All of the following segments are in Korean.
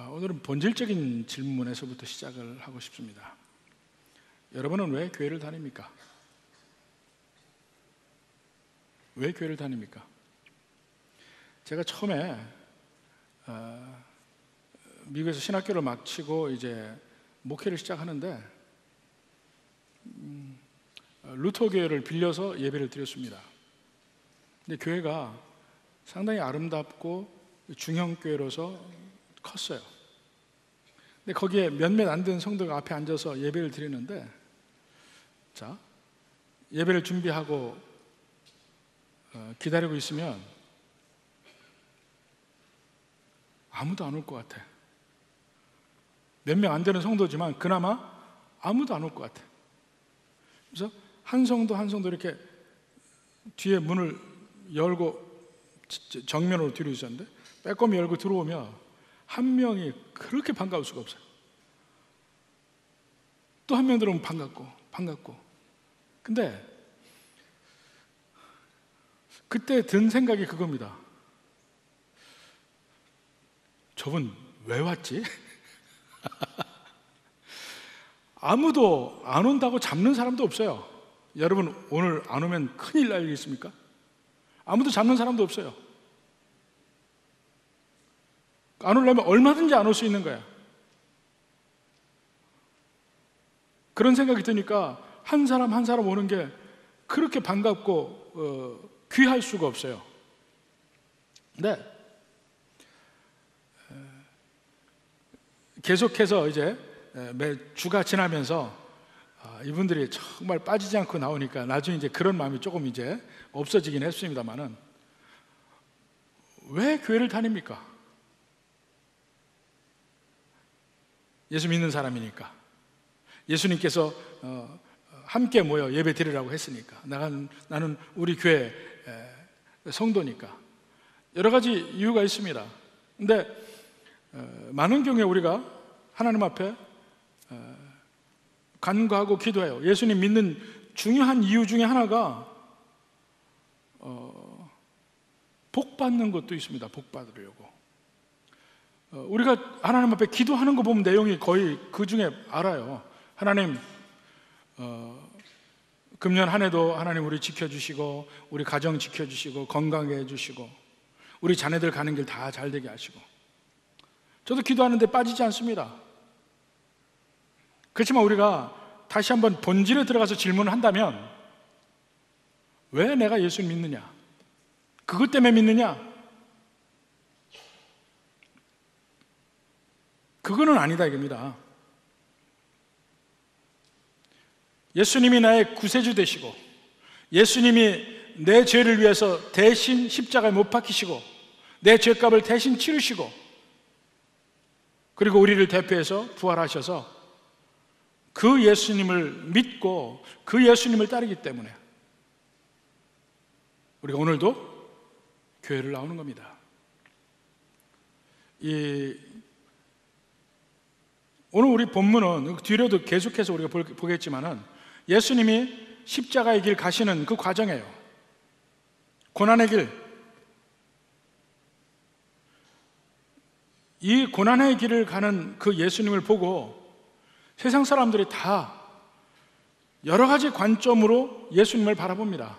오늘은 본질적인 질문에서부터 시작을 하고 싶습니다. 여러분은 왜 교회를 다닙니까? 왜 교회를 다닙니까? 제가 처음에 미국에서 신학교를 마치고 이제 목회를 시작하는데 루터 교회를 빌려서 예배를 드렸습니다. 근데 교회가 상당히 아름답고 중형교회로서 컸어요. 근데 거기에 몇몇 안 된 성도가 앞에 앉아서 예배를 드리는데, 자, 예배를 준비하고 기다리고 있으면 아무도 안 올 것 같아. 몇 명 안 되는 성도지만 그나마 아무도 안 올 것 같아. 그래서 한 성도 한 성도 이렇게 뒤에 문을 열고 정면으로 뒤로 있었는데 빼꼼히 열고 들어오면 한 명이 그렇게 반가울 수가 없어요. 또 한 명 들어오면 반갑고. 근데 그때 든 생각이 그겁니다. 저분 왜 왔지? 아무도 안 온다고 잡는 사람도 없어요. 여러분 오늘 안 오면 큰일 날 일 있습니까? 아무도 잡는 사람도 없어요. 안 오려면 얼마든지 안 올 수 있는 거야. 그런 생각이 드니까 한 사람 한 사람 오는 게 그렇게 반갑고 귀할 수가 없어요. 근데 계속해서 이제 매 주가 지나면서 이분들이 정말 빠지지 않고 나오니까 나중에 이제 그런 마음이 조금 이제 없어지긴 했습니다만은, 왜 교회를 다닙니까? 예수 믿는 사람이니까, 예수님께서 함께 모여 예배 드리라고 했으니까, 나는 우리 교회 성도니까, 여러 가지 이유가 있습니다. 근데 많은 경우에 우리가 하나님 앞에 간구하고 기도해요. 예수님 믿는 중요한 이유 중에 하나가 복 받는 것도 있습니다. 복 받으려고. 우리가 하나님 앞에 기도하는 거 보면 내용이 거의 그 중에 알아요. 하나님, 금년 한 해도 하나님 우리 지켜주시고, 우리 가정 지켜주시고, 건강하게 해주시고, 우리 자녀들 가는 길 다 잘 되게 하시고. 저도 기도하는데 빠지지 않습니다. 그렇지만 우리가 다시 한번 본질에 들어가서 질문을 한다면, 왜 내가 예수 믿느냐? 그것 때문에 믿느냐? 그거는 아니다 이겁니다. 예수님이 나의 구세주 되시고, 예수님이 내 죄를 위해서 대신 십자가에 못 박히시고, 내 죄값을 대신 치르시고, 그리고 우리를 대표해서 부활하셔서 그 예수님을 믿고 그 예수님을 따르기 때문에 우리가 오늘도 교회를 나오는 겁니다. 오늘 우리 본문은 뒤로도 계속해서 우리가 보겠지만은 예수님이 십자가의 길 가시는 그 과정이에요. 고난의 길. 이 고난의 길을 가는 그 예수님을 보고 세상 사람들이 다 여러 가지 관점으로 예수님을 바라봅니다.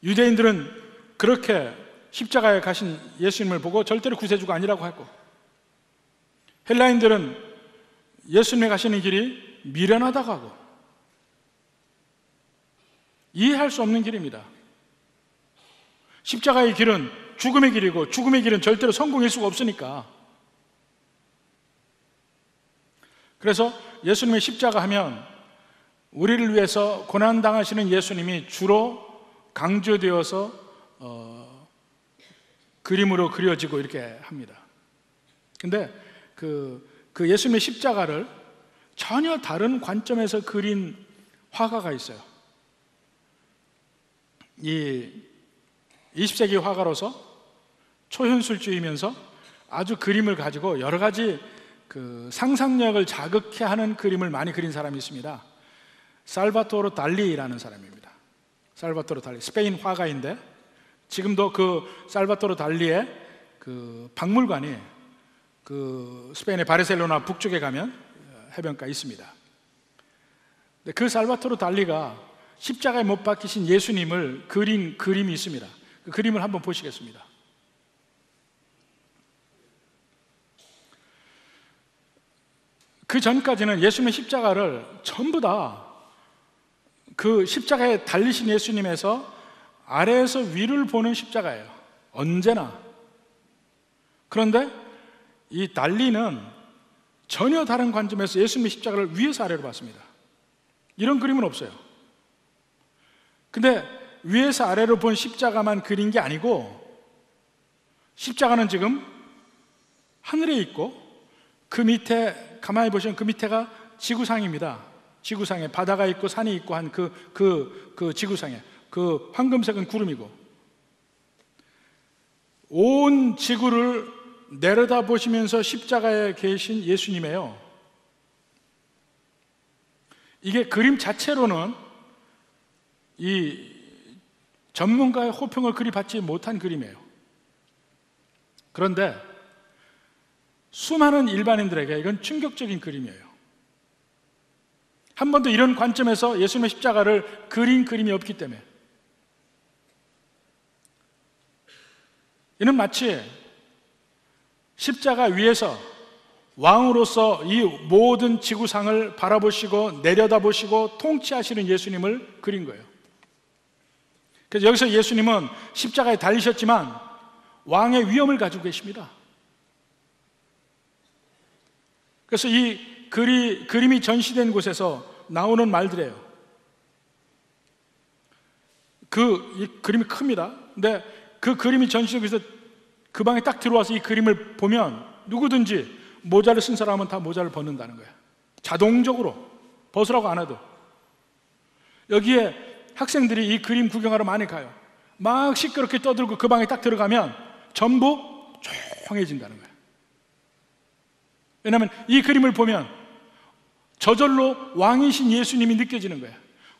유대인들은 그렇게 십자가에 가신 예수님을 보고 절대로 구세주가 아니라고 하고, 헬라인들은 예수님이 가시는 길이 미련하다고 하고, 이해할 수 없는 길입니다. 십자가의 길은 죽음의 길이고, 죽음의 길은 절대로 성공일 수가 없으니까. 그래서 예수님의 십자가 하면 우리를 위해서 고난당하시는 예수님이 주로 강조되어서 그림으로 그려지고 이렇게 합니다. 근데 그 예수님의 십자가를 전혀 다른 관점에서 그린 화가가 있어요. 이 20세기 화가로서 초현실주의면서 아주 그림을 가지고 여러 가지 그 상상력을 자극해 하는 그림을 많이 그린 사람이 있습니다. 살바토르 달리라는 사람입니다. 살바토르 달리, 스페인 화가인데 지금도 그 살바토르 달리의 그 박물관이 그 스페인의 바르셀로나 북쪽에 가면 해변가에 있습니다. 그 살바토르 달리가 십자가에 못 박히신 예수님을 그린 그림이 있습니다. 그 그림을 한번 보시겠습니다. 그 전까지는 예수님의 십자가를 전부 다 그 십자가에 달리신 예수님에서 아래에서 위를 보는 십자가예요. 언제나. 그런데 이 달리는 전혀 다른 관점에서 예수님의 십자가를 위에서 아래로 봤습니다. 이런 그림은 없어요. 근데 위에서 아래로 본 십자가만 그린 게 아니고, 십자가는 지금 하늘에 있고 그 밑에 가만히 보시면 그 밑에가 지구상입니다. 지구상에 바다가 있고 산이 있고 한 그 지구상에 그 황금색은 구름이고, 온 지구를 내려다 보시면서 십자가에 계신 예수님이에요. 이게 그림 자체로는 이 전문가의 호평을 그리 받지 못한 그림이에요. 그런데 수많은 일반인들에게 이건 충격적인 그림이에요. 한 번도 이런 관점에서 예수님의 십자가를 그린 그림이 없기 때문에. 이는 마치 십자가 위에서 왕으로서 이 모든 지구상을 바라보시고 내려다보시고 통치하시는 예수님을 그린 거예요. 그래서 여기서 예수님은 십자가에 달리셨지만 왕의 위엄을 가지고 계십니다. 그래서 이 그림이 전시된 곳에서 나오는 말들이에요. 이 그림이 큽니다. 근데 그 그림이 전시된 곳에서 그 방에 딱 들어와서 이 그림을 보면 누구든지 모자를 쓴 사람은 다 모자를 벗는다는 거예요. 자동적으로 벗으라고 안 해도. 여기에 학생들이 이 그림 구경하러 많이 가요. 막 시끄럽게 떠들고 그 방에 딱 들어가면 전부 조용해진다는 거예요. 왜냐하면 이 그림을 보면 저절로 왕이신 예수님이 느껴지는 거예요.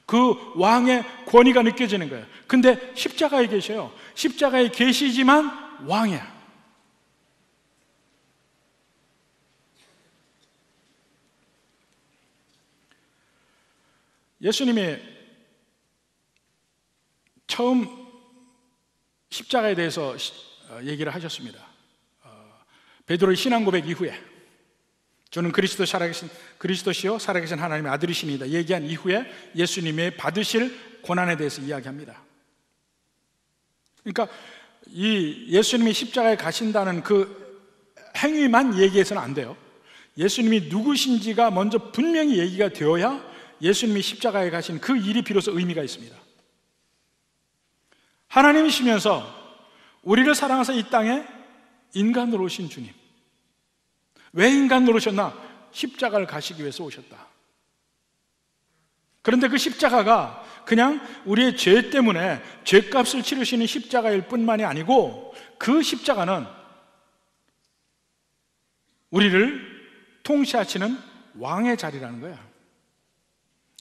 그 왕의 권위가 느껴지는 거예요. 근데 십자가에 계셔요. 십자가에 계시지만 왕이야. 예수님이 처음 십자가에 대해서 얘기를 하셨습니다. 베드로의 신앙 고백 이후에 저는 그리스도시요 살아계신 하나님의 아들이십니다 얘기한 이후에 예수님의 받으실 고난에 대해서 이야기합니다. 그러니까 이 예수님이 십자가에 가신다는 그 행위만 얘기해서는 안 돼요. 예수님이 누구신지가 먼저 분명히 얘기가 되어야 예수님이 십자가에 가신 그 일이 비로소 의미가 있습니다. 하나님이시면서 우리를 사랑하사 이 땅에 인간으로 오신 주님. 왜 인간으로 오셨나? 십자가를 가시기 위해서 오셨다. 그런데 그 십자가가 그냥 우리의 죄 때문에 죄값을 치르시는 십자가일 뿐만이 아니고, 그 십자가는 우리를 통치하시는 왕의 자리라는 거야.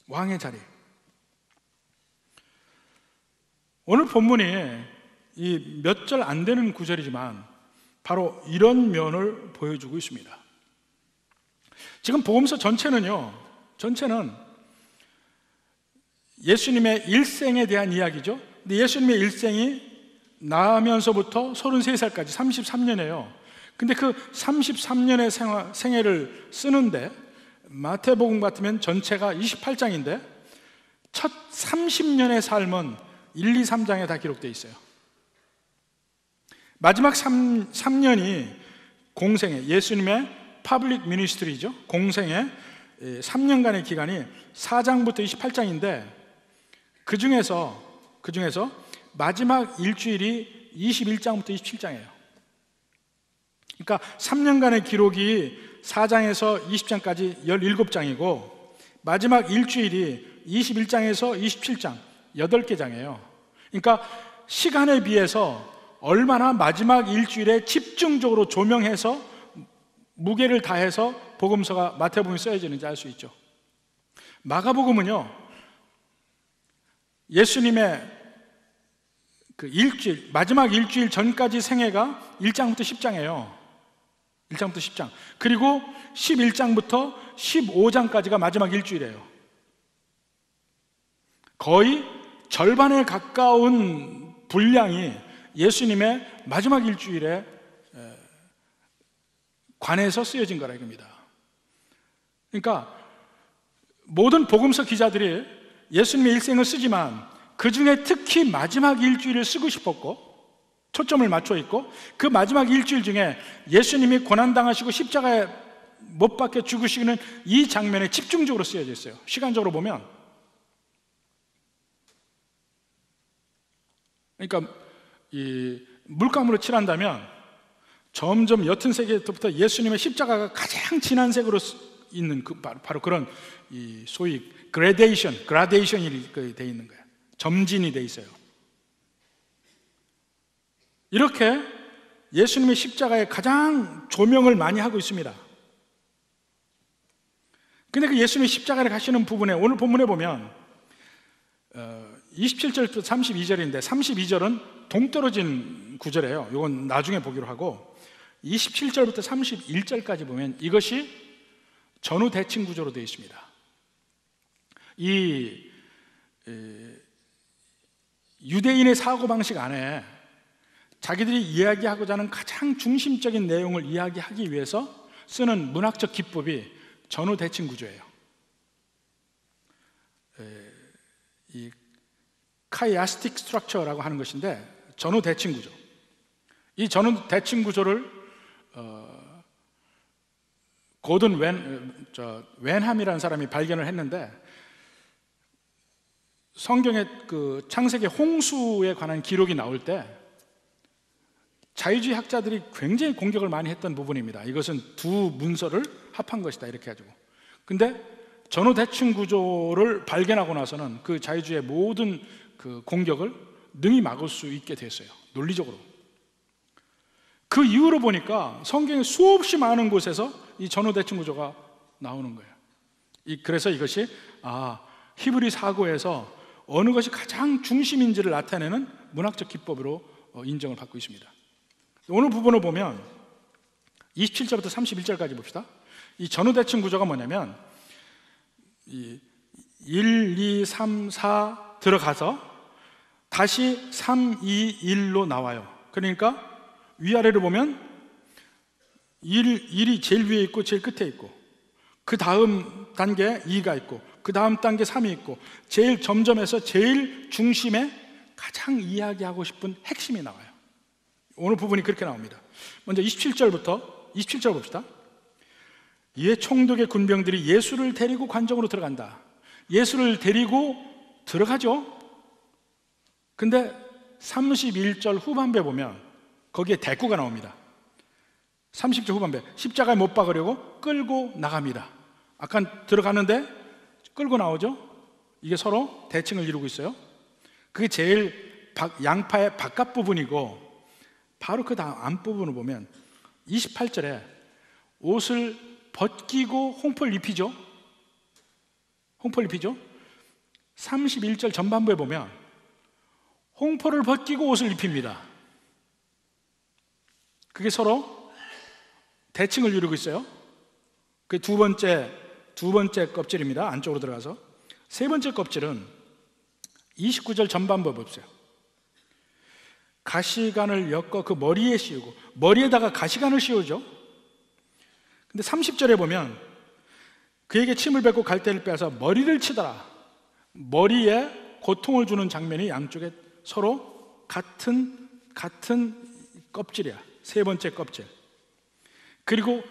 왕의 자리. 오늘 본문이 이 몇 절 안 되는 구절이지만 바로 이런 면을 보여주고 있습니다. 지금 복음서 전체는 예수님의 일생에 대한 이야기죠. 근데 예수님의 일생이 나면서부터 33살까지 33년이에요. 근데 그 33년의 생애를 쓰는데 마태복음 같으면 전체가 28장인데 첫 30년의 삶은 1, 2, 3장에 다 기록되어 있어요. 마지막 3년이 공생애, 예수님의 퍼블릭 미니스트리죠. 공생애 3년간의 기간이 4장부터 28장인데 그 중에서 마지막 일주일이 21장부터 27장이에요. 그러니까 3년간의 기록이 4장에서 20장까지 17장이고 마지막 일주일이 21장에서 27장 8개 장이에요. 그러니까 시간에 비해서 얼마나 마지막 일주일에 집중적으로 조명해서 무게를 다해서 복음서가 마태복음이 써야지는지 알 수 있죠. 마가복음은요, 예수님의 그 일주일, 마지막 일주일 전까지 생애가 1장부터 10장이에요. 1장부터 10장. 그리고 11장부터 15장까지가 마지막 일주일이에요. 거의 절반에 가까운 분량이 예수님의 마지막 일주일에 관해서 쓰여진 거라 이겁니다. 그러니까 모든 복음서 기자들이 예수님의 일생을 쓰지만 그 중에 특히 마지막 일주일을 쓰고 싶었고 초점을 맞춰 있고, 그 마지막 일주일 중에 예수님이 고난당하시고 십자가에 못 박혀 죽으시는 이 장면에 집중적으로 쓰여져 있어요. 시간적으로 보면. 그러니까 이 물감으로 칠한다면 점점 옅은 색에부터 예수님의 십자가가 가장 진한 색으로 있는 바로 그런 이 소위 그라데이션이 되어 있는 거예요. 점진이 되어 있어요. 이렇게 예수님의 십자가에 가장 조명을 많이 하고 있습니다. 근데 그 예수님의 십자가를 가시는 부분에 오늘 본문에 보면 27절부터 32절인데 32절은 동떨어진 구절이에요. 이건 나중에 보기로 하고 27절부터 31절까지 보면 이것이 전후 대칭 구조로 되어 있습니다. 이 유대인의 사고방식 안에 자기들이 이야기하고자 하는 가장 중심적인 내용을 이야기하기 위해서 쓰는 문학적 기법이 전후 대칭 구조예요. 이 카이아스틱 스트럭처라고 하는 것인데 전후 대칭 구조. 이 전후 대칭 구조를 고든 웬함이라는 사람이 발견을 했는데, 성경의 그 창세기 홍수에 관한 기록이 나올 때 자유주의 학자들이 굉장히 공격을 많이 했던 부분입니다. 이것은 두 문서를 합한 것이다 이렇게 가지고. 근데 전후 대칭 구조를 발견하고 나서는 그 자유주의의 모든 그 공격을 능히 막을 수 있게 됐어요. 논리적으로. 그 이후로 보니까 성경의 수없이 많은 곳에서 이 전후 대칭 구조가 나오는 거예요. 그래서 이것이 히브리 사고에서 어느 것이 가장 중심인지를 나타내는 문학적 기법으로 인정을 받고 있습니다. 오늘 부분을 보면 27절부터 31절까지 봅시다. 이 전후 대칭 구조가 뭐냐면 1, 2, 3, 4 들어가서 다시 3, 2, 1로 나와요. 그러니까 위아래를 보면 1이 제일 위에 있고 제일 끝에 있고, 그 다음 단계에 2가 있고, 그 다음 단계 3이 있고, 제일 점점에서 제일 중심에 가장 이야기하고 싶은 핵심이 나와요. 오늘 부분이 그렇게 나옵니다. 먼저 27절 봅시다. 이에 총독의 군병들이 예수를 데리고 관정으로 들어간다. 예수를 데리고 들어가죠. 근데 31절 후반부에 보면 거기에 대꾸가 나옵니다. 30절 후반부에 십자가에 못 박으려고 끌고 나갑니다. 아까 들어가는데 끌고 나오죠. 이게 서로 대칭을 이루고 있어요. 그게 제일 양파의 바깥 부분이고, 바로 그 다음 앞부분을 보면 28절에 옷을 벗기고 홍포를 입히죠. 31절 전반부에 보면 홍포를 벗기고 옷을 입힙니다. 그게 서로 대칭을 이루고 있어요. 그게 두 번째 껍질입니다. 안쪽으로 들어가서. 세 번째 껍질은 29절 전반부에 보세요. 가시관을 엮어 그 머리에 씌우고, 머리에다가 가시관을 씌우죠. 근데 30절에 보면 그에게 침을 뱉고 갈대를 빼서 머리를 치더라. 머리에 고통을 주는 장면이 양쪽에 서로 같은 껍질이야. 세 번째 껍질. 그리고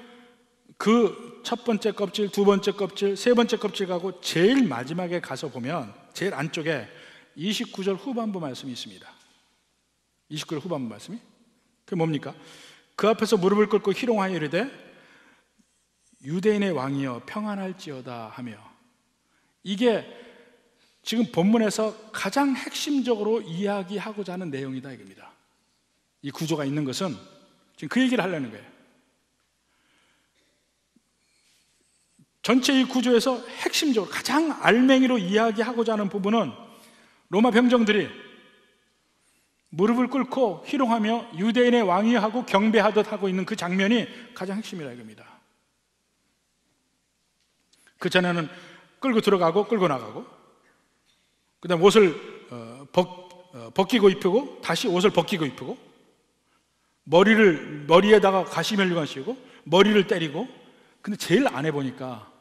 그 첫 번째 껍질, 두 번째 껍질, 세 번째 껍질 가고 제일 마지막에 가서 보면 제일 안쪽에 29절 후반부 말씀이 있습니다. 29절 후반부 말씀이? 그게 뭡니까? 그 앞에서 무릎을 꿇고 희롱하여 이르되 유대인의 왕이여 평안할지어다 하며. 이게 지금 본문에서 가장 핵심적으로 이야기하고자 하는 내용이다 이겁니다. 이 구조가 있는 것은 지금 그 얘기를 하려는 거예요. 전체 이 구조에서 핵심적으로 가장 알맹이로 이야기하고자 하는 부분은 로마 병정들이 무릎을 꿇고 희롱하며 유대인의 왕이하고 경배하듯 하고 있는 그 장면이 가장 핵심이라 이겁니다. 그 전에는 끌고 들어가고 끌고 나가고, 그 다음 옷을 벗기고 입히고 다시 옷을 벗기고 입히고, 머리에다가 가시멜류관 씌우고 머리를 때리고. 근데 제일 안 해보니까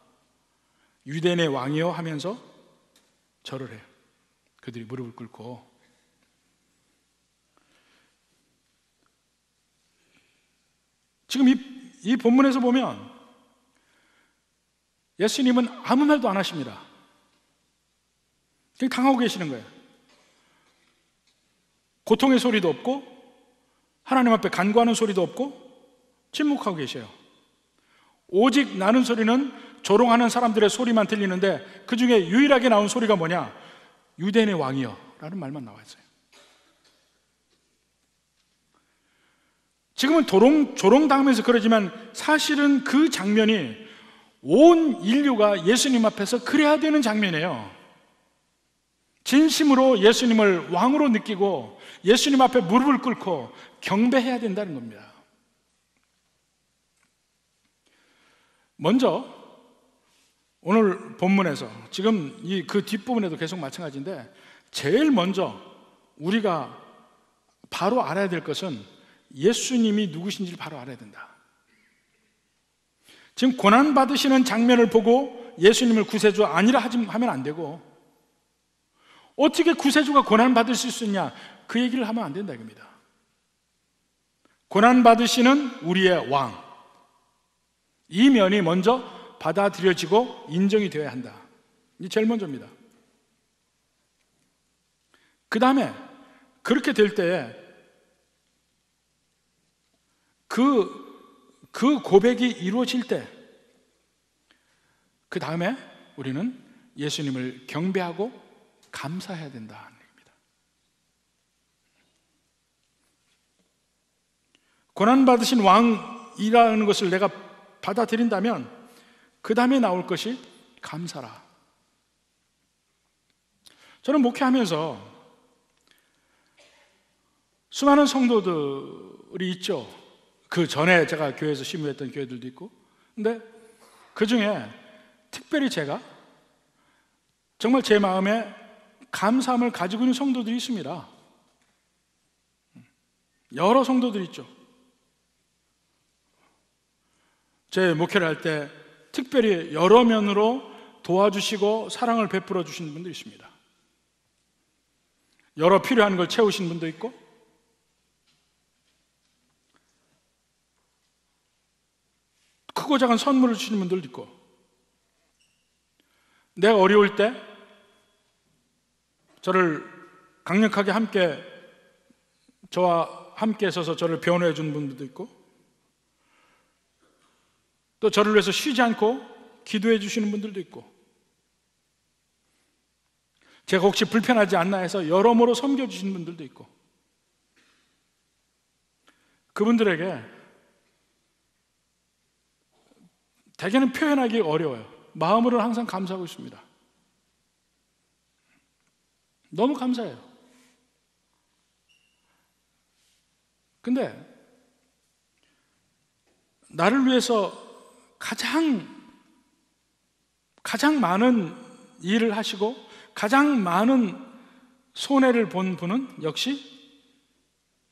유대인의 왕이요 하면서 절을 해요. 그들이 무릎을 꿇고. 지금 이 본문에서 보면 예수님은 아무 말도 안 하십니다. 그냥 당하고 계시는 거예요. 고통의 소리도 없고 하나님 앞에 간구하는 소리도 없고 침묵하고 계셔요. 오직 나는 소리는 조롱하는 사람들의 소리만 들리는데 그 중에 유일하게 나온 소리가 뭐냐? 유대인의 왕이여 라는 말만 나와 있어요. 지금은 조롱당하면서 그러지만 사실은 그 장면이 온 인류가 예수님 앞에서 그래야 되는 장면이에요. 진심으로 예수님을 왕으로 느끼고 예수님 앞에 무릎을 꿇고 경배해야 된다는 겁니다. 먼저 오늘 본문에서 지금 그 뒷부분에도 계속 마찬가지인데, 제일 먼저 우리가 바로 알아야 될 것은 예수님이 누구신지를 바로 알아야 된다. 지금 고난받으시는 장면을 보고 예수님을 구세주 아니라 하면 안 되고, 어떻게 구세주가 고난받으실 수 있냐, 그 얘기를 하면 안 된다 이겁니다. 고난받으시는 우리의 왕, 이 면이 먼저 받아들여지고 인정이 되어야 한다. 이게 제일 먼저입니다. 그 다음에 그렇게 될 때에 그 고백이 이루어질 때, 그 다음에 우리는 예수님을 경배하고 감사해야 된다는 얘기입니다. 고난받으신 왕이라는 것을 내가 받아들인다면 그 다음에 나올 것이 감사라. 저는 목회하면서 수많은 성도들이 있죠. 그 전에 제가 교회에서 심우했던 교회들도 있고, 근데 그 중에 특별히 제가 정말 제 마음에 감사함을 가지고 있는 성도들이 있습니다. 여러 성도들이 있죠. 제 목회를 할 때 특별히 여러 면으로 도와주시고 사랑을 베풀어 주신 분도 있습니다. 여러 필요한 걸 채우신 분도 있고, 크고 작은 선물을 주시는 분들도 있고, 내가 어려울 때 저를 강력하게 저와 함께 서서 저를 변호해 준 분들도 있고, 또 저를 위해서 쉬지 않고 기도해 주시는 분들도 있고, 제가 혹시 불편하지 않나 해서 여러모로 섬겨주시는 분들도 있고, 그분들에게 대개는 표현하기 어려워요. 마음으로는 항상 감사하고 있습니다. 너무 감사해요. 근데 나를 위해서 가장 많은 일을 하시고 가장 많은 손해를 본 분은 역시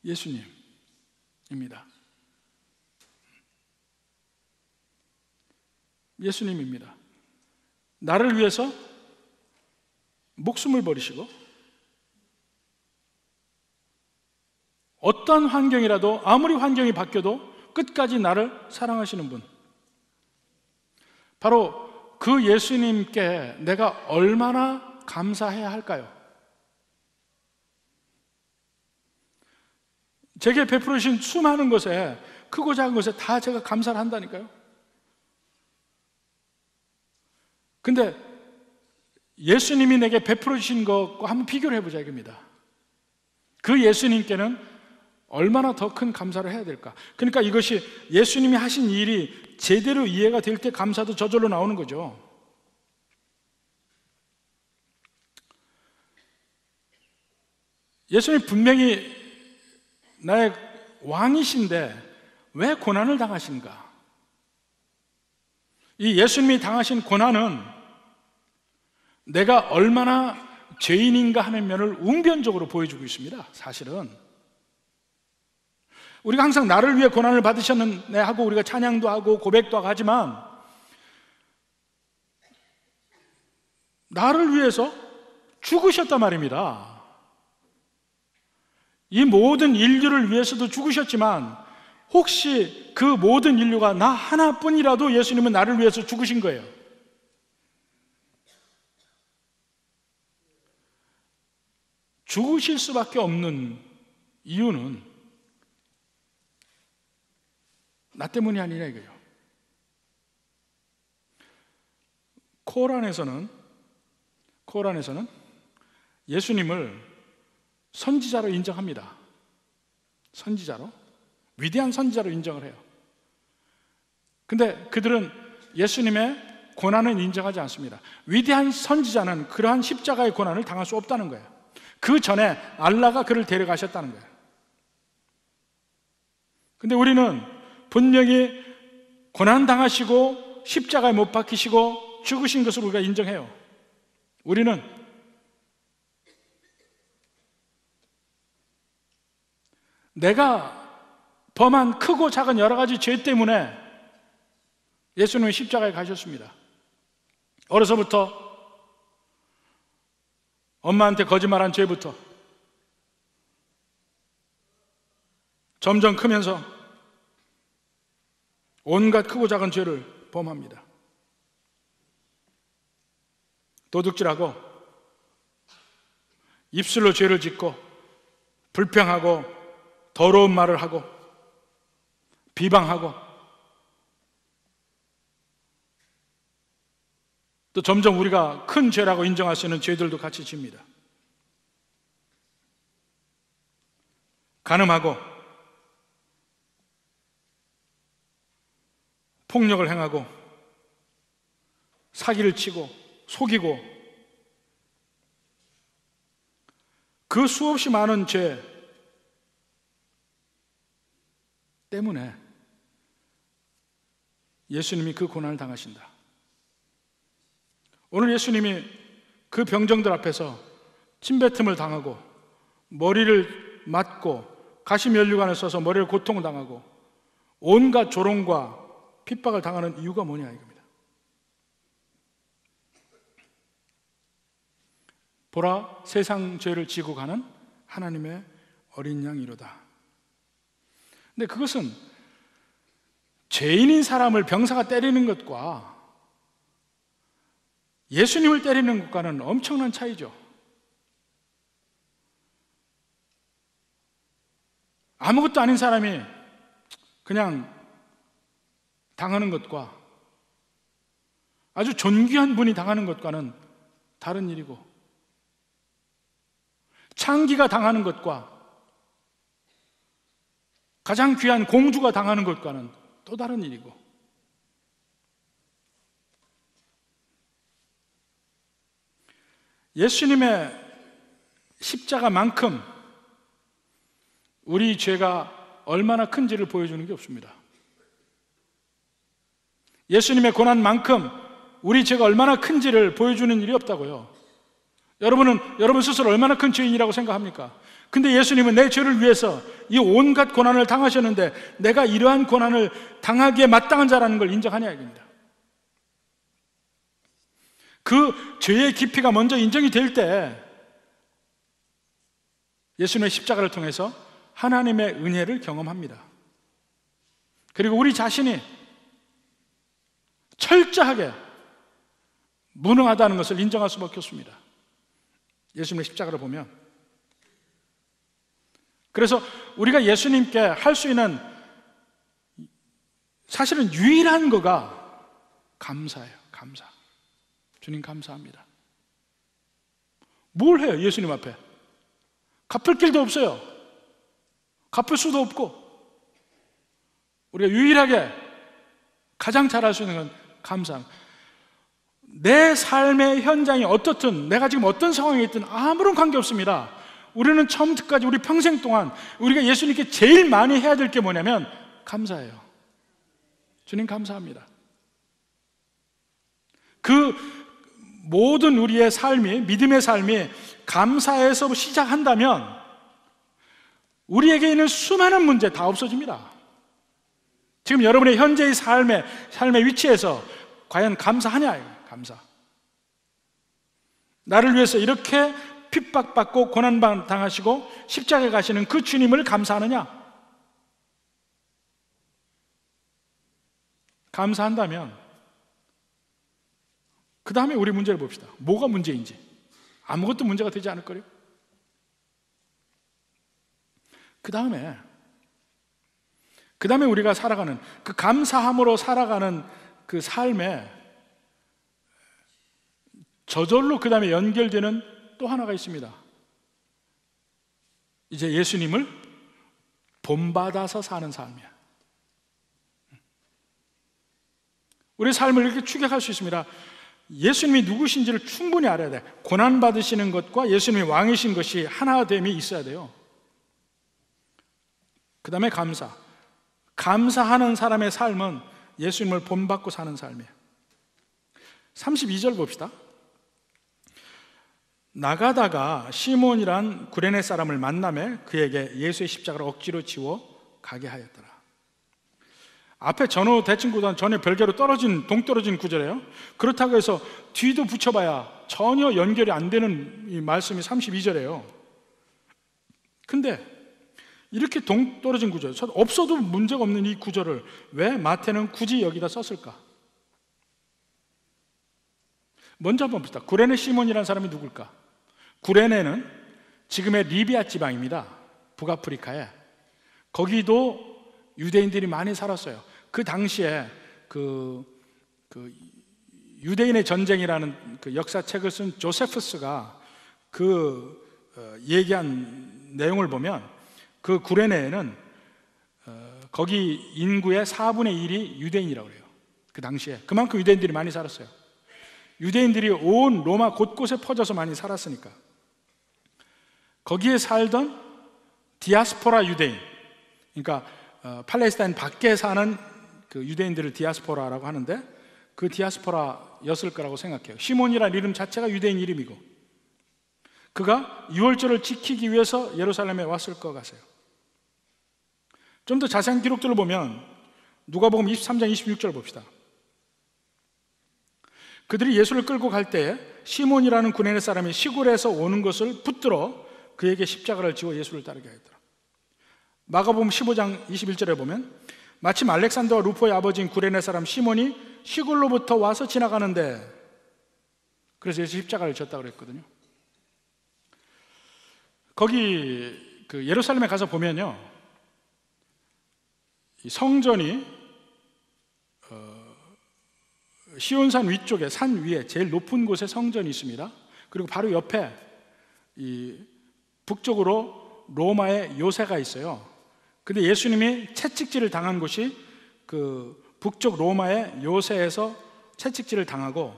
예수님입니다. 예수님입니다. 나를 위해서 목숨을 버리시고 어떤 환경이라도, 아무리 환경이 바뀌어도 끝까지 나를 사랑하시는 분, 바로 그 예수님께 내가 얼마나 감사해야 할까요? 제게 베풀어 주신 수많은 것에, 크고 작은 것에 다 제가 감사를 한다니까요. 근데 예수님이 내게 베풀어 주신 것과 한번 비교를 해보자 이겁니다. 그 예수님께는 얼마나 더 큰 감사를 해야 될까? 그러니까 이것이 예수님이 하신 일이 제대로 이해가 될 때 감사도 저절로 나오는 거죠. 예수님 분명히 나의 왕이신데 왜 고난을 당하신가? 이 예수님이 당하신 고난은 내가 얼마나 죄인인가 하는 면을 웅변적으로 보여주고 있습니다. 사실은 우리가 항상 나를 위해 고난을 받으셨네 하고 우리가 찬양도 하고 고백도 하고 하지만 나를 위해서 죽으셨단 말입니다. 이 모든 인류를 위해서도 죽으셨지만 혹시 그 모든 인류가 나 하나뿐이라도 예수님은 나를 위해서 죽으신 거예요. 죽으실 수밖에 없는 이유는 나 때문이 아니라 이거예요. 코란에서는 예수님을 선지자로 인정합니다. 선지자로, 위대한 선지자로 인정을 해요. 근데 그들은 예수님의 고난은 인정하지 않습니다. 위대한 선지자는 그러한 십자가의 고난을 당할 수 없다는 거예요. 그 전에 알라가 그를 데려가셨다는 거예요. 근데 우리는 분명히 고난 당하시고 십자가에 못 박히시고 죽으신 것을 우리가 인정해요. 우리는 내가 범한 크고 작은 여러 가지 죄 때문에 예수님은 십자가에 가셨습니다. 어려서부터 엄마한테 거짓말한 죄부터 점점 크면서 온갖 크고 작은 죄를 범합니다. 도둑질하고 입술로 죄를 짓고 불평하고 더러운 말을 하고 비방하고 또 점점 우리가 큰 죄라고 인정할 수 있는 죄들도 같이 집니다. 간음하고 폭력을 행하고 사기를 치고 속이고 그 수없이 많은 죄 때문에 예수님이 그 고난을 당하신다. 오늘 예수님이 그 병정들 앞에서 침뱉음을 당하고 머리를 맞고 가시면류관을 써서 머리를 고통을 당하고 온갖 조롱과 핍박을 당하는 이유가 뭐냐 이겁니다. 보라, 세상 죄를 지고 가는 하나님의 어린 양이로다. 근데 그것은 죄인인 사람을 병사가 때리는 것과 예수님을 때리는 것과는 엄청난 차이죠. 아무것도 아닌 사람이 그냥 당하는 것과 아주 존귀한 분이 당하는 것과는 다른 일이고, 창기가 당하는 것과 가장 귀한 공주가 당하는 것과는 또 다른 일이고, 예수님의 십자가만큼 우리 죄가 얼마나 큰지를 보여주는 게 없습니다. 예수님의 고난만큼 우리 죄가 얼마나 큰지를 보여주는 일이 없다고요. 여러분은 여러분 스스로 얼마나 큰 죄인이라고 생각합니까? 근데 예수님은 내 죄를 위해서 이 온갖 고난을 당하셨는데 내가 이러한 고난을 당하기에 마땅한 자라는 걸 인정하냐 이겁니다. 그 죄의 깊이가 먼저 인정이 될 때 예수님의 십자가를 통해서 하나님의 은혜를 경험합니다. 그리고 우리 자신이 철저하게 무능하다는 것을 인정할 수밖에 없습니다. 예수님의 십자가를 보면. 그래서 우리가 예수님께 할 수 있는 사실은 유일한 거가 감사예요. 감사. 주님 감사합니다. 뭘 해요? 예수님 앞에 갚을 길도 없어요. 갚을 수도 없고, 우리가 유일하게 가장 잘할 수 있는 건 감사합니다. 내 삶의 현장이 어떻든, 내가 지금 어떤 상황에 있든 아무런 관계없습니다. 우리는 처음부터까지 우리 평생 동안 우리가 예수님께 제일 많이 해야 될 게 뭐냐면 감사해요. 주님 감사합니다. 그 모든 우리의 삶이, 믿음의 삶이 감사에서 시작한다면 우리에게 있는 수많은 문제 다 없어집니다. 지금 여러분의 현재의 삶의 위치에서 과연 감사하냐? 감사. 나를 위해서 이렇게 핍박받고 고난당하시고 십자가에 가시는 그 주님을 감사하느냐? 감사한다면 그 다음에 우리 문제를 봅시다. 뭐가 문제인지. 아무것도 문제가 되지 않을 거예요. 그 다음에 우리가 살아가는 그 감사함으로 살아가는 그 삶에 저절로 그 다음에 연결되는 또 하나가 있습니다. 이제 예수님을 본받아서 사는 삶이야. 우리 삶을 이렇게 추격할 수 있습니다. 예수님이 누구신지를 충분히 알아야 돼. 고난받으시는 것과 예수님이 왕이신 것이 하나됨이 있어야 돼요. 그 다음에 감사하는 사람의 삶은 예수님을 본받고 사는 삶이에요. 32절 봅시다. 나가다가 시몬이란 구레네 사람을 만나매 그에게 예수의 십자가를 억지로 지워 가게 하였더라. 앞에 전후 대칭 구도는 전혀 별개로 동떨어진 구절이에요. 그렇다고 해서 뒤도 붙여봐야 전혀 연결이 안 되는 이 말씀이 32절이에요. 근데 이렇게 동떨어진 구절, 없어도 문제가 없는 이 구절을 왜 마태는 굳이 여기다 썼을까? 먼저 한번 봅시다. 구레네 시몬이라는 사람이 누굴까? 구레네는 지금의 리비아 지방입니다. 북아프리카에. 거기도 유대인들이 많이 살았어요. 그 당시에 그 유대인의 전쟁이라는 그 역사책을 쓴 조세프스가 얘기한 내용을 보면 그 구레네에는 거기 인구의 4분의 1이 유대인이라고 그래요. 그 당시에 그만큼 유대인들이 많이 살았어요. 유대인들이 온 로마 곳곳에 퍼져서 많이 살았으니까. 거기에 살던 디아스포라 유대인, 그러니까 팔레스타인 밖에 사는 그 유대인들을 디아스포라라고 하는데 그 디아스포라였을 거라고 생각해요. 시몬이라는 이름 자체가 유대인 이름이고 그가 유월절을 지키기 위해서 예루살렘에 왔을 것 같아요. 좀 더 자세한 기록들을 보면 누가복음 23장 26절 봅시다. 그들이 예수를 끌고 갈 때에 시몬이라는 구레네 사람이 시골에서 오는 것을 붙들어 그에게 십자가를 지워 예수를 따르게 하였더라. 마가복음 15장 21절에 보면 마침 알렉산더와 루포의 아버지인 구레네 사람 시몬이 시골로부터 와서 지나가는데 그래서 예수 십자가를 졌다고 그랬거든요. 거기 그 예루살렘에 가서 보면요, 이 성전이 시온산 위쪽에 산 위에 제일 높은 곳에 성전이 있습니다. 그리고 바로 옆에 이 북쪽으로 로마의 요새가 있어요. 근데 예수님이 채찍질을 당한 곳이 그 북쪽 로마의 요새에서 채찍질을 당하고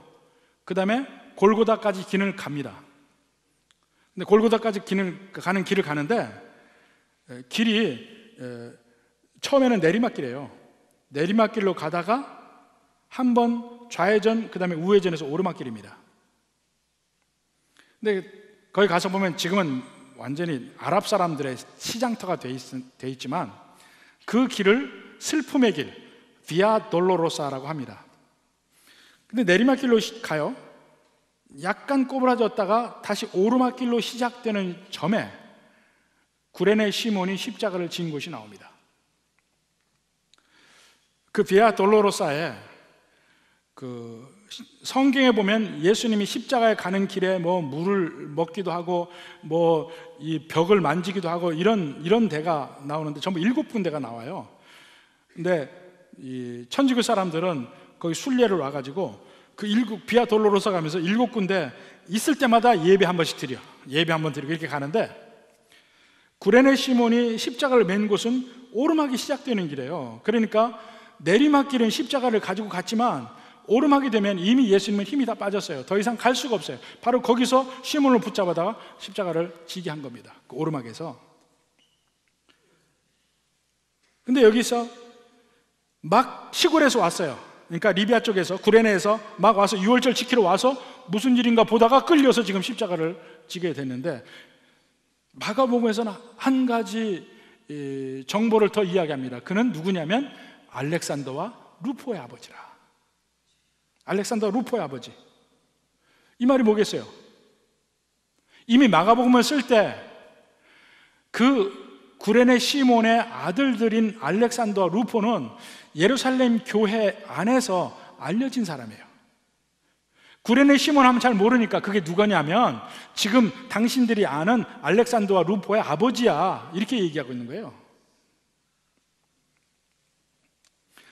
그 다음에 골고다까지 길을 갑니다. 근데 골고다까지 가는 길을 가는데 길이 처음에는 내리막길이에요. 내리막길로 가다가 한 번 좌회전, 그 다음에 우회전해서 오르막길입니다. 근데 거기 가서 보면 지금은 완전히 아랍 사람들의 시장터가 돼 있지만 그 길을 슬픔의 길, 비아 돌로로사라고 합니다. 근데 내리막길로 가요. 약간 꼬부라졌다가 다시 오르막길로 시작되는 점에 구레네 시몬이 십자가를 진 곳이 나옵니다. 그 비아 돌로로사에 그 성경에 보면 예수님이 십자가에 가는 길에 뭐 물을 먹기도 하고 뭐 이 벽을 만지기도 하고 이런 데가 나오는데 전부 7군데가 나와요. 근데 이 천주교 사람들은 거기 순례를 와가지고 그 비아 돌로로사 가면서 7군데 있을 때마다 예배 한 번씩 드려. 예배 한 번 드리고 이렇게 가는데 구레네 시몬이 십자가를 맨 곳은 오르막이 시작되는 길이에요. 그러니까 내리막길은 십자가를 가지고 갔지만 오름하게 되면 이미 예수님은 힘이 다 빠졌어요. 더 이상 갈 수가 없어요. 바로 거기서 시몬을 붙잡아다가 십자가를 지게 한 겁니다. 그 오르막에서. 근데 여기서 막 시골에서 왔어요. 그러니까 리비아 쪽에서, 구레네에서 막 와서 유월절 지키러 와서 무슨 일인가 보다가 끌려서 지금 십자가를 지게 됐는데, 마가복음에서는 한 가지 정보를 더 이야기합니다. 그는 누구냐면 알렉산더와 루포의 아버지라. 알렉산더와 루포의 아버지. 이 말이 뭐겠어요? 이미 마가복음을 쓸 때 그 구레네 시몬의 아들들인 알렉산더와 루포는 예루살렘 교회 안에서 알려진 사람이에요. 구레네 시몬 하면 잘 모르니까 그게 누구냐면 지금 당신들이 아는 알렉산더와 루포의 아버지야, 이렇게 얘기하고 있는 거예요.